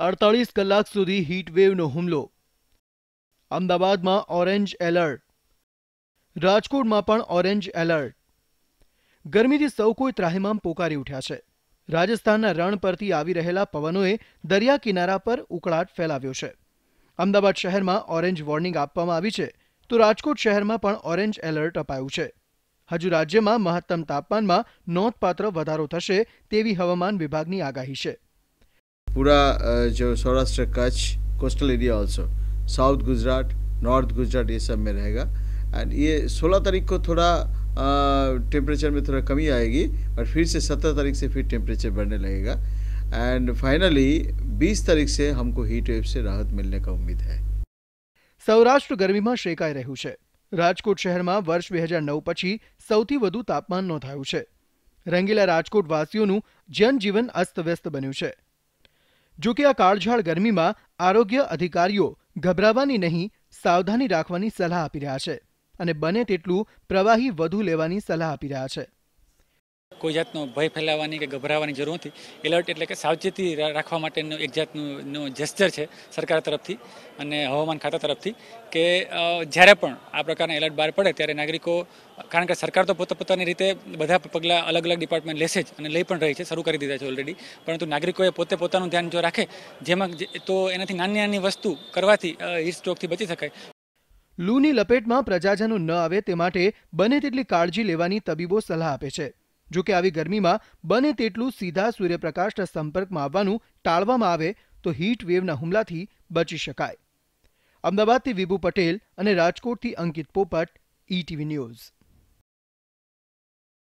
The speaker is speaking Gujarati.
48 કલાક સુધી હીટવેવનો હુમલો. અમદાવાદમાં ઓરેન્જ એલર્ટ. રાજકોટમાં પણ ઓરેન્જ એલર્ટ. ગરમીથી સૌ કોઈ ત્રાહિમામ પોકારી ઉઠ્યા છે. રાજસ્થાનના રણ પરથી આવી રહેલા પવનોએ દરિયા કિનારા પર ઉકળાટ ફેલાવ્યો છે. અમદાવાદ શહેરમાં ઓરેન્જ વોર્નિંગ આપવામાં આવી છે, તો રાજકોટ શહેરમાં પણ ઓરેન્જ એલર્ટ અપાયું છે. હજુ રાજ્યમાં મહત્તમ તાપમાનમાં નોંધપાત્ર વધારો થશે તેવી હવામાન વિભાગની આગાહી છે. पूरा जो Saurashtra Kutch coastal area also south Gujarat north Gujarat ये सब में रहेगा एंड ये 16 तारीख को थोड़ा टेम्परेचर में थोड़ा कमी आएगी और फिर से 17 तारीख से फिर टेम्परेचर बढ़ने लगेगा एंड फाइनली 20 तारीख से हमको हीट वेव से राहत मिलने का उम्मीद है. સૌરાષ્ટ્ર ગરમીમાં શેકાઈ રહ્યું છે. રાજકોટ શહેરમાં વર્ષ 2009 પછી સૌથી વધુ તાપમાન નોંધાયું છે. રંગીલા રાજકોટ વાસીઓનું જનજીવન અસ્તવ્યસ્ત બન્યું છે. જો કે આ કાળઝાળ ગરમીમાં આરોગ્ય અધિકારીઓ ગભરાવાની નહીં, સાવધાની રાખવાની સલાહ આપી રહ્યા છે અને બને તેટલું પ્રવાહી વધુ લેવાની સલાહ આપી રહ્યા છે. કોઈ જાતનો ભય ફેલાવવાની કે ગભરાવાની જરૂર નથી. એલર્ટ એટલે કે સાવચેતી રાખવા માટેનું એક જાતનું જેસ્ચર છે સરકાર તરફથી અને હવામાન ખાતા તરફથી કે જ્યારે પણ આ પ્રકારના એલર્ટ બહાર પડે ત્યારે નાગરિકો, કારણ કે સરકાર તો પોતાની રીતે બધા પગલાં અલગ અલગ ડિપાર્ટમેન્ટ લેશે જ અને લઈ પણ રહી છે, શરૂ કરી દીધા છે ઓલરેડી, પરંતુ નાગરિકોએ પોતાનું ધ્યાન જો રાખે જેમાં તો એનાથી નાની વસ્તુ કરવાથી હીટ સ્ટ્રોકથી બચી શકાય. લૂની લપેટમાં પ્રજાજનો ન આવે તે માટે બને તેટલી કાળજી લેવાની તબીબો સલાહ આપે છે. જો કે આવી ગરમીમાં બને તેટલું સીધા સૂર્યપ્રકાશના સંપર્કમાં આવવાનું ટાળવામાં આવે તો હીટ વેવના હુમલાથી બચી શકાય. અમદાવાદથી વિભુ પટેલ અને રાજકોટથી અંકિત પોપટ, ETV ન્યૂઝ.